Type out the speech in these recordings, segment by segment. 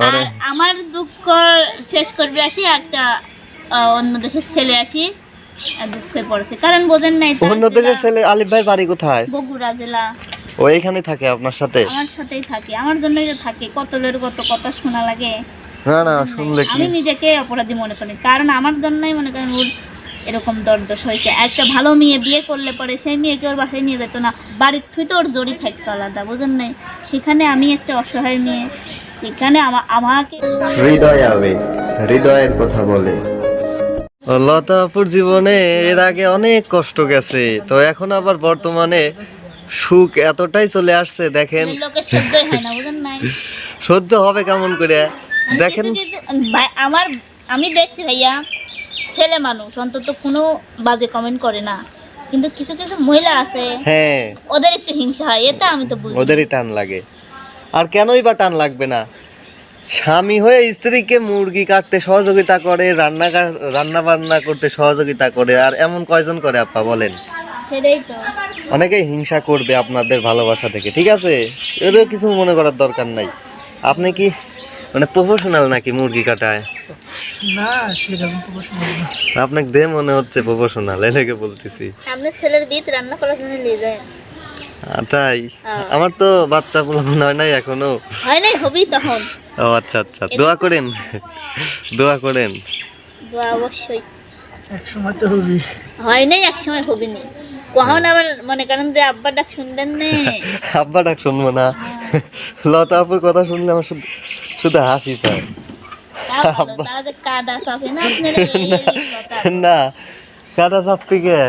আর আমার দুঃখ শেষ করবে আসি একটা অন্য দেশের ছেলে আসি দুঃখে পড়েছে, কারণ বোঝেন নাই অন্য দেশের ছেলে। আলিফ ভাই বাড়ি কোথায়? বগুড়া জেলা। ও এখানে থাকে আপনার সাথে? আমার সাথেই থাকে, আমার জন্যই তো থাকে। কতলের কত কথা শোনা লাগে। না না শুনলে কি, আমি নিজেকে অপরাধী মনে করি, কারণ আমার জন্যই মনে করেন ওর এরকম দরদোষ হয়েছে। একটা ভালো মেয়ে বিয়ে করলে পরে সেই মেয়েকে ওর বাসায় নিয়ে যেত না, বাড়ির থুই তো ওর জড়ি থাকতো আলাদা, বুঝেন নাই? সেখানে আমি একটা অসহায় মেয়ে, সেখানে আমাকে হৃদয় আবেগ, হৃদয়ের কথা বলে। লতাপুর জীবনে এর আগে অনেক কষ্ট গেছে, তো এখন আবার বর্তমানে সুখ এতটাই চলে আসছে দেখেন। লোকের সহ্যই হয় না, বুঝেন নাই? সহ্য হবে কেমন করে দেখেন। আমি দেখছি ভাইয়া, ছেলে মানুষ অন্তত কোনো বাজে কমেন্ট করে না, কিন্তু কিছু কিছু মহিলা আছে হ্যাঁ ওদের একটু হিংসা হয়, এটা আমি তো বুঝি। ওদেরই টান লাগে। আর কেনই বা টান লাগবে না? স্বামী হয়ে স্ত্রীকে মুরগি কাটতে সহযোগিতা করে, রান্না বান্না করতে সহযোগিতা করে, আর এমন কয়জন করে আপা বলেন? সেটাই তো। অনেকেই হিংসা করবে আপনাদের ভালোবাসা থেকে, ঠিক আছে? এরও কিছু মনে করার দরকার নাই। আপনি কি মানে প্রফেশনাল নাকি মুরগি কাটায়? না সেরকম প্রফেশনাল না। আপনাকে দে মনে হচ্ছে প্রফেশনাল, এলাকে বলতেছি। আপনি ছেলের বিয়ে রান্না করার জন্য নিয়ে যায়? তাই? আমার তো বাচ্চা পোলাপন হয় নাই এখনো। হয় নাই, হবি তখন। ও আচ্ছা আচ্ছা, দোয়া করেন, দোয়া করেন। দোয়া অবশ্যই। এক সময় তো হবি। হয় নাই, এক সময় হবি নি। কখন আবার মনে করেন যে আব্বা ডাক শুনবেন না। আব্বা ডাক শুনবো না? লতা আপুর কথা শুনলে আমার শুধু শুধু হাসি পায়। কাদা চাপে না আপনার না কাদা চাপি কে?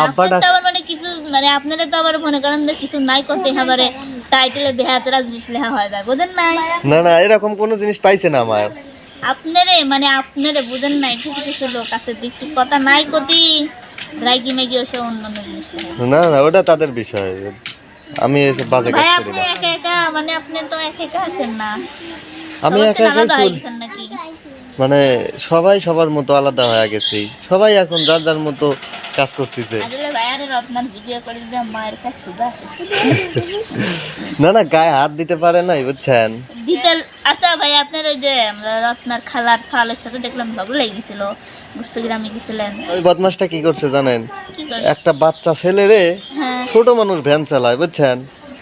আব্বা ডাক মানে কিছু মানে আপনারা তো আবার মনে করেন যে কিছু নাই করতে হবে, টাইটেলে বেহাতেরা জিনিস লেখা হয় যায়, বুঝেন নাই? না না এরকম কোনো জিনিস পাইছে না আমার। আপনারে বুঝেন নাই, কিছু কিছু লোক আছে দেখতে কথা নাই কতি রাইকি মেগি ওসব অন্যান্য জিনিস লেখা। না না ওটা তাদের বিষয়, আমি এসব বাজে কাজ ভাই করি আপনি না। একা একা মানে আপনি তো একা একা আছেন না, আমি সবার একা থেকে একাই আলাদা হয়ে চলি, গেছেন নাকি? মানে সবাই সবার মতো আলাদা হয়ে গেছি, সবাই এখন যার যার মতো কাজ করতেছে। আসলে ভাই আরে আপনার ভিডিও করে দিলে মায়ের কাছে সুদা না না গায়ে হাত দিতে পারে নাই বুঝছেন। ডিটেল। আচ্ছা ভাই আপনার ওই যে আপনার খালার ফালের সাথে দেখলাম ঝগড়া লেগে গেছিল, গুচ্ছগ্রামে গেছিলেন, ওই বদমাসটা কি করছে জানেন? কি করে? একটা বাচ্চা ছেলেরে, হ্যাঁ ছোট মানুষ ভ্যান চালায় বুঝছেন,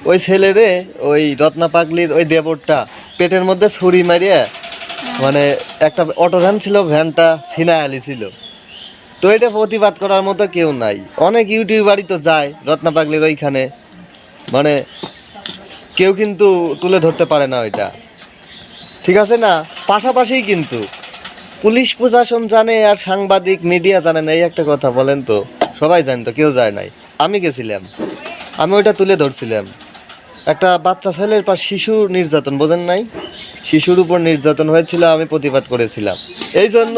ওই ছেলেরে ওই রত্না পাগলির ওই দেবরটা পেটের মধ্যে ছুরি মারিয়ে, মানে একটা অটো ভ্যান ছিল, ভ্যানটা ছিনা আলি ছিল। তো এটা প্রতিবাদ করার মতো কেউ নাই। অনেক ইউটিউবারই তো যায় রত্না পাগলির ওইখানে, মানে কেউ কিন্তু তুলে ধরতে পারে না ওইটা, ঠিক আছে না? পাশাপাশি কিন্তু পুলিশ প্রশাসন জানে আর সাংবাদিক মিডিয়া জানে না, এই একটা কথা বলেন তো। সবাই জানতো, কেউ যায় নাই। আমি গেছিলাম, আমি ওইটা তুলে ধরছিলাম। একটা বাচ্চা ছেলের পর শিশু নির্যাতন, বোঝেন নাই? শিশুর উপর নির্যাতন হয়েছিল, আমি প্রতিবাদ করেছিলাম। এই জন্য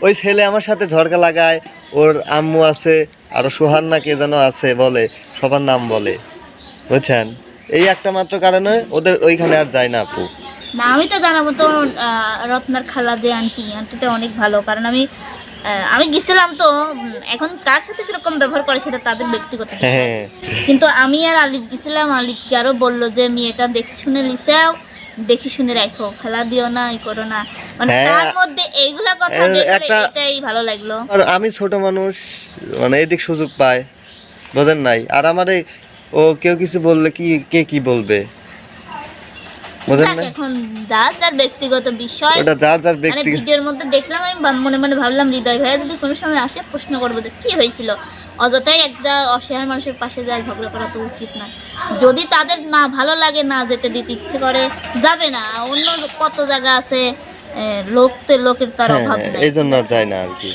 ওই ছেলে আমার সাথে ঝড়কা লাগায়, ওর আম্মু আছে, আরো সোহান না কে যেন আছে বলে, সবার নাম বলে, বুঝছেন? এই একটা মাত্র কারণে ওদের ওইখানে আর যায় না আপু। না আমি তো জানাবো তো রত্নার খালা যে আন্টিটা অনেক ভালো, কারণ আমি গেছিলাম তো। এখন তার সাথে কিরকম ব্যবহার করে সেটা তাদের ব্যক্তিগত বিষয়। হ্যাঁ কিন্তু আমি আর আলিফ গেছিলাম, আলিফকে আরো বললো যে মেয়েটা দেখে শুনে লিসাও, দেখে শুনে রাখো, ফেলা দিও না, ই করো না, মানে হ্যাঁ, তার মধ্যে এইগুলা কথা দেখলে এটাই ভালো লাগলো। আর আমি ছোট মানুষ, মানে এদিক সুযোগ পায়, বোঝেন নাই? আর আমার ও কেউ কিছু বললে কে কি বলবে, বোঝেন না? এখন যার ব্যক্তিগত বিষয়, ওটা যার যার মানে ব্যক্তিগত। ভিডিওর মধ্যে দেখলাম, আমি মনে মনে ভাবলাম হৃদয় ভাইয়া যদি কোনো সময় আসে প্রশ্ন করবো যে কি হয়েছিল। অযথাই একটা অসহায় মানুষের পাশে যায় ঝগড়া করা তো উচিত না। যদি তাদের না ভালো লাগে, না যেতে দিতে ইচ্ছে করে, যাবে না। অন্য কত জায়গা আছে, লোকের তার হ্যাঁ অভাব নাই। এই জন্য আর যায় না আর কি।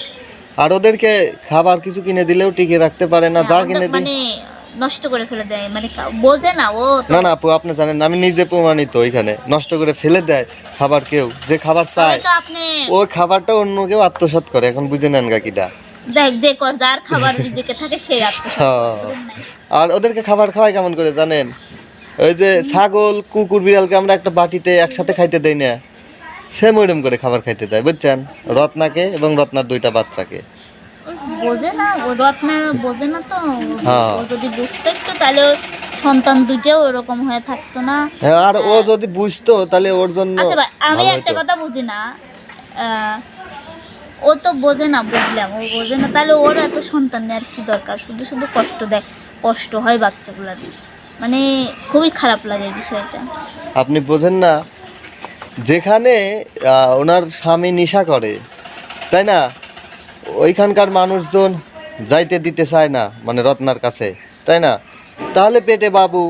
আর ওদেরকে খাবার কিছু কিনে দিলেও টিকে রাখতে পারে না, যা কিনে দিই মানে নষ্ট করে ফেলে দেয়, মানে বোঝে না ও তো। না না আপু আপনি জানেন না, আমি নিজে প্রমাণিত, ওইখানে নষ্ট করে ফেলে দেয় খাবার। কেউ যে খাবার চায় হয়তো আপনি ওই খাবারটা অন্য কেউ আত্মসাৎ করে, এখন বুঝে নেন গাকিটা। দেখ যে যার খাবার নিজেকে থাকে সেই হ্যাঁ। আর ওদেরকে খাবার খাওয়ায় কেমন করে জানেন? ওই যে ছাগল কুকুর বিড়ালকে আমরা একটা বাটিতে একসাথে খাইতে দেই না, সেম ওইরকম করে খাবার খাইতে দেয়, বুঝছেন? রত্নাকে এবং রত্নার দুইটা বাচ্চাকে। বোঝে না, ও রত্না বোঝে না তো। হ্যাঁ। ও যদি বুঝতে একটু তাহলে সন্তান দুইটাও ওরকম হয়ে থাকতো না। হ্যাঁ, আর ও যদি বুঝতো তাহলে ওর জন্য আচ্ছা ভাই, আমি ভালো একটা হতো। কথা বুঝি না, ও তো বোঝে না, বুঝলাম ও বোঝে না, তাহলে ওর এত সন্তান নেওয়ার কি দরকার? শুধু শুধু কষ্ট দেয়, কষ্ট হয় বাচ্চাগুলার, মানে খুবই খারাপ লাগে এই বিষয়টা। আপনি বোঝেন না, যেখানে ওনার স্বামী নেশা করে, তাই না, ওইখানকার মানুষজন যাইতে দিতে চায় না, মানে রত্নার কাছে, তাই না? তাহলে পেটে বাবু,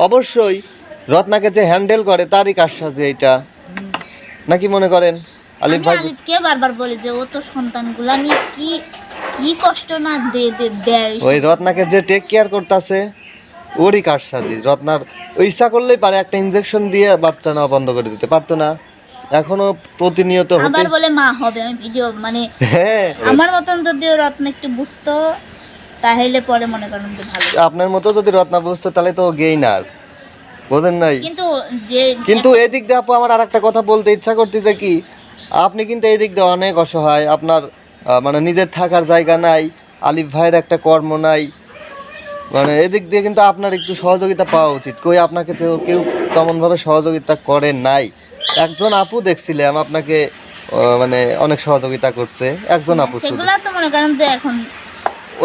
অবশ্যই রত্নাকে যে হ্যান্ডেল করে তারই কারসাজি এইটা, নাকি মনে করেন আলিফ আমি ভাই? আলিফকে বারবার বলি যে ও তো সন্তানগুলা নিয়ে কি কি কষ্ট না দেয়। ওই রত্নাকে যে টেক কেয়ার করতেছে ওরই কারসাজি। রত্নার ওই ইচ্ছা করলেই পারে একটা ইনজেকশন দিয়ে বাচ্চা নেওয়া বন্ধ করে দিতে পারতো না? এখনো প্রতিনিয়ত হতে। আবার বলে মা হবে, আমি ভিডিও মানে হ্যাঁ, আমার মতন যদি ও রত্ন একটু বুঝতো তাহলে পরে মনে করেন যে ভালো। আপনার মতো যদি রত্না বুঝতো তাহলে তো গেইনার, বোঝেন নাই? কিন্তু যে কিন্তু এদিক দিয়ে আপু আমার আর একটা কথা বলতে ইচ্ছা করতেছে কি, আপনি কিন্তু এই দিক দিয়ে অনেক অসহায়, আপনার মানে নিজের থাকার জায়গা নাই, আলিফ ভাইয়ের একটা কর্ম নাই, মানে এদিক দিয়ে কিন্তু আপনার একটু সহযোগিতা পাওয়া উচিত। কই আপনাকে তো কেউ তেমনভাবে সহযোগিতা করে নাই। একজন আপু দেখছিলাম আপনাকে মানে অনেক সহযোগিতা করছে, একজন আপু শুধু, সেগুলা তো মনে করেন যে এখন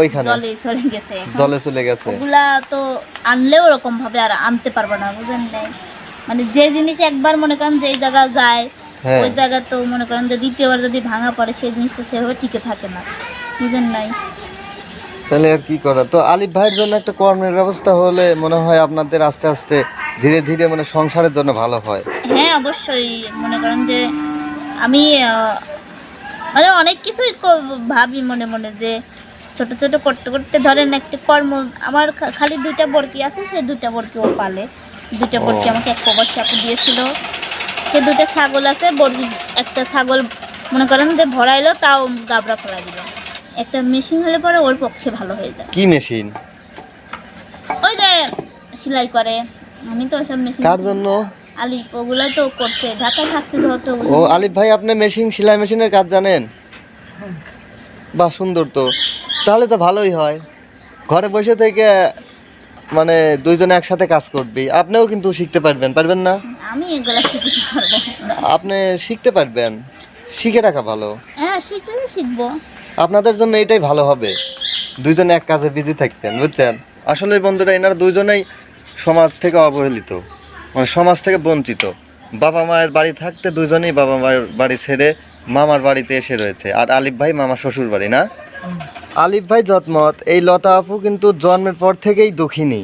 ওইখানে জলে চলে গেছে, এখন জলে চলে গেছে। ওগুলা তো আনলেও ওরকম ভাবে আর আনতে পারবো না, বুঝেন নাই? মানে যে জিনিস একবার মনে করেন যে এই জায়গা যায়, হ্যাঁ, ওই জায়গা তো মনে করেন যে দ্বিতীয়বার যদি ভাঙা পড়ে সেই জিনিসটা সেভাবে টিকে থাকে না, বুঝেন নাই? তাহলে আর কি করার? তো আলিফ ভাইয়ের জন্য একটা কর্মের ব্যবস্থা হলে মনে হয় আপনাদের আস্তে আস্তে ধীরে ধীরে মানে সংসারের জন্য ভালো হয়। হ্যাঁ অবশ্যই, মনে করেন যে আমি মানে অনেক কিছুই ভাবি মনে মনে যে ছোট ছোট করতে করতে ধরেন একটা কর্ম। আমার খালি দুইটা বরকি আছে, সেই দুইটা বরকি ও পালে। দুইটা বরকি আমাকে এক প্রবাসী আপু দিয়েছিল। সে দুইটা ছাগল আছে, বরকি একটা ছাগল মনে করেন যে ভরাইলো, তাও গাবড়া ফেলা দিল। একটা মেশিন হলে পরে ওর পক্ষে ভালো হয়ে যায়। কি মেশিন? ওই যে সেলাই করে, আমি তো ওসব মেশিন। কার জন্য? আলিফ ওগুলো তো করছে, ঢাকায় থাকতে হতো। ও আলিফ ভাই, আপনি মেশিন, সেলাই মেশিনের কাজ জানেন? বাহ, সুন্দর তো, তাহলে তো ভালোই হয়। ঘরে বসে থেকে মানে দুইজনে একসাথে কাজ করবি, আপনিও কিন্তু শিখতে পারবেন, পারবেন না? আমি এগুলা শিখতে পারবো। আপনি শিখতে পারবেন, শিখে রাখা ভালো। হ্যাঁ শিখলে শিখবো। আপনাদের জন্য এটাই ভালো হবে, দুইজনে এক কাজে বিজি থাকতেন, বুঝছেন? আসলে বন্ধুরা, এনারা দুইজনেই সমাজ থেকে অবহেলিত, মানে সমাজ থেকে বঞ্চিত। বাবা মায়ের বাড়ি থাকতে দুইজনেই বাবা মায়ের বাড়ি ছেড়ে মামার বাড়িতে এসে রয়েছে। আর আলিফ ভাই মামার শ্বশুর বাড়ি, না? আলিফ ভাই জতমত, এই লতা আপু কিন্তু জন্মের পর থেকেই দুঃখিনী।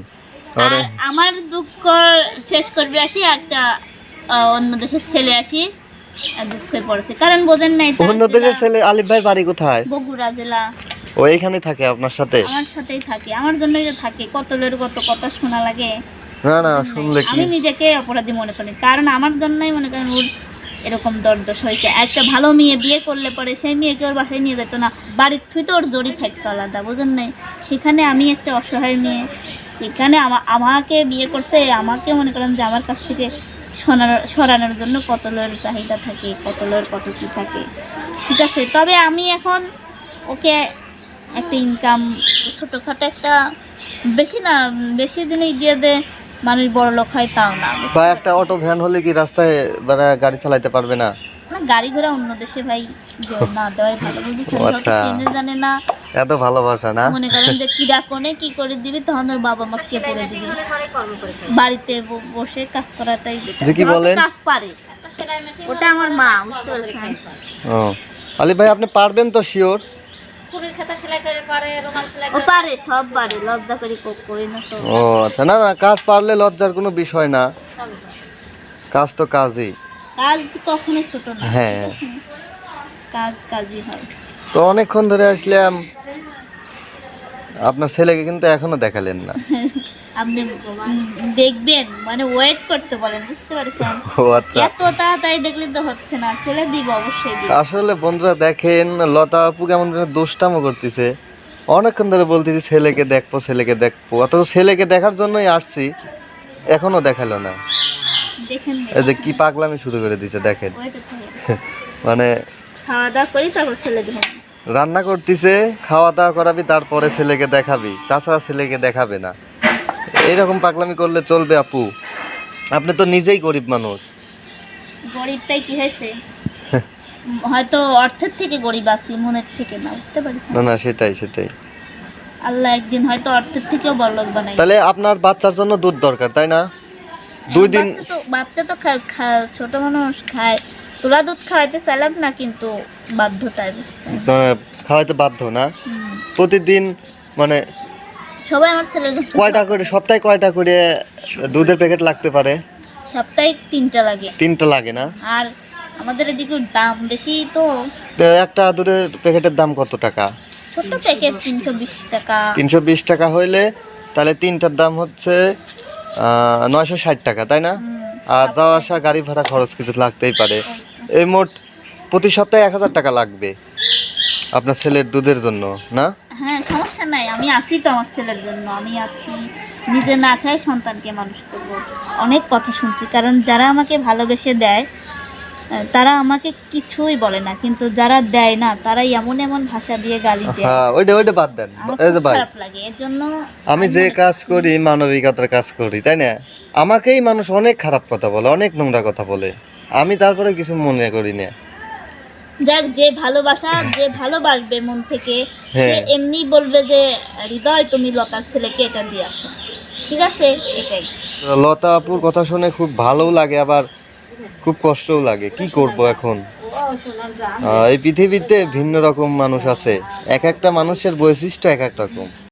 আর আমার দুঃখ শেষ করবে আসি একটা অন্য দেশের ছেলে আসি, আর দুঃখে পড়েছে, কারণ বোঝেন নাই তার অন্য দেশের জেলা ছেলে? আলিফ ভাই বাড়ি কোথায়? বগুড়া জেলা। ও এখানে থাকে আপনার সাথে? আমার সাথেই থাকে, আমার জন্যই যে থাকে। কত লোকের কত কথা শোনা লাগে। না না, শুনলে কি? আমি নিজেকে অপরাধী মনে করি, কারণ আমার জন্যই মনে করেন ওর এরকম দরদশ হয়েছে। একটা ভালো মেয়ে বিয়ে করলে পরে সেই মেয়েকে ওর বাসায় নিয়ে যেত না, বাড়ির থুই তো ওর জড়ি থাকতো আলাদা, বুঝেন নাই? সেখানে আমি একটা অসহায় মেয়ে, সেখানে আমাকে বিয়ে করতে, আমাকে মনে করেন যে আমার কাছ থেকে সরানোর জন্য কত লোকের চাহিদা থাকে, কত লোকের কত কী থাকে। ঠিক আছে, তবে আমি এখন ওকে একটা ইনকাম ছোটোখাটো একটা, বেশি না, বেশি দিনে দিয়ে দে মানুষ বড় লোক হয় তাও না। বা একটা অটো ভ্যান হলে কি রাস্তায় মানে গাড়ি চালাতে পারবে না? না, গাড়ি ঘোড়া অন্য দেশে ভাই না দেওয়াই ভালো, বুঝেছেন? যত আচ্ছা। চেনে জানে না, এত ভালোবাসা না? মনে করেন যে কিরা কোনে কি করে দিবি, তখন ওর বাবা মা কে করে দিবি। বাড়িতে বসে কাজ করাটাই better। যে কি আমার তো বলেন? কাজ পারে, ওটা আমার মা, বুঝতে পারছেন? ও আলিফ ভাই, আপনি পারবেন তো শিওর? ও পারে, সব পারে, লজ্জা করি করি না তো। ও আচ্ছা, না না, কাজ পারলে লজ্জার কোনো বিষয় না, কাজ তো কাজই। কাজ কখনো ছোট না, হ্যাঁ, কাজ কাজই হয়। তো অনেকক্ষণ ধরে আসলাম, আপনার ছেলেকে কিন্তু এখনো দেখালেন না। আপনি দেখবেন, মানে ওয়েট করতে বলেন, বুঝতে পারছেন? ও আচ্ছা। এত তাড়াতাড়ি দেখলে তো হচ্ছে না, ছেলে দিব অবশ্যই দিব। আসলে বন্ধুরা দেখেন, লতা আপু কেমন যেন দুষ্টামো করতেছে, অনেকক্ষণ ধরে বলতেছি ছেলেকে দেখবো, ছেলেকে দেখবো, অথচ ছেলেকে দেখার জন্যই আসছি, এখনো দেখালো না। দেখেন এই যে কি পাগলামি শুরু করে দিচ্ছে দেখেন, মানে খাওয়া দাওয়া করি তারপর ছেলে দেখেন। রান্না করতেছে, খাওয়া দাওয়া করাবি, তারপরে ছেলেকে দেখাবি, তাছাড়া ছেলেকে দেখাবে না। এইরকম পাগলামি করলে চলবে আপু? আপনি তো নিজেই গরিব মানুষ। গরিবটাই কি হয়েছে, হয়তো অর্থের থেকে গরিব আছি, মনের থেকে না, বুঝতে পারিস না না, সেটাই সেটাই। আল্লাহ একদিন হয়তো অর্থের থেকেও বড়লোক বানাই। তাহলে আপনার বাচ্চার জন্য দুধ দরকার, তাই না? 2 দিন বাচ্চা তো ছোট মানুষ খায়, তোলা দুধ খাওয়াইতে চাইলাম না, কিন্তু বাধ্যতায়, বুঝছেন? খাওয়াইতে বাধ্য না? হুম। প্রতিদিন মানে সবাই আমার ছেলের জন্য কয়টা করে, সপ্তাহে কয়টা করে দুধের প্যাকেট লাগতে পারে? সপ্তাহে 3টা লাগে। 3টা লাগে না? আর আমাদের এদিকে দাম বেশি তো, তো একটা দুধের প্যাকেটের দাম কত টাকা? ছোট প্যাকেট 320 টাকা। 320 টাকা হইলে তাহলে 3টার দাম হচ্ছে 960 টাকা, তাই না? আর যাওয়া আসা গাড়ি ভাড়া খরচ কিছু লাগতেই পারে। এই মোট প্রতি সপ্তাহে 1000 টাকা লাগবে আপনার ছেলের দুধের জন্য, না? হ্যাঁ, সমস্যা নাই, আমি আছি তো আমার ছেলের জন্য, আমি আছি, নিজে না খাই সন্তানকে মানুষ করব। অনেক কথা শুনছি, কারণ যারা আমাকে ভালোবেসে দেয় তারা আমাকে কিছুই বলে না, কিন্তু যারা দেয় না তারাই এমন এমন ভাষা দিয়ে গালি দেয়। হ্যাঁ, ওইটা বাদ দেন। আমার এই যে খুব ভাই, খারাপ লাগে, এর জন্য আমি যে কাজ করি মানবিকতার কাজ করি, তাই না? আমাকেই মানুষ অনেক খারাপ কথা বলে, অনেক নোংরা কথা বলে, আমি তারপরে কিছু মনে করি না। যাক, যে ভালোবাসা, যে ভালোবাসবে মন থেকে, সে হ্যাঁ। এমনি বলবে যে হৃদয় তুমি লতার ছেলেকে এটা দিয়ে আসো, ঠিক আছে? এটাই। লতা আপুর কথা শুনে খুব ভালোও লাগে, আবার খুব কষ্টও লাগে। কি করব এখন? এই পৃথিবীতে ভিন্ন রকম মানুষ আছে, এক একটা মানুষের বৈশিষ্ট্য এক এক রকম।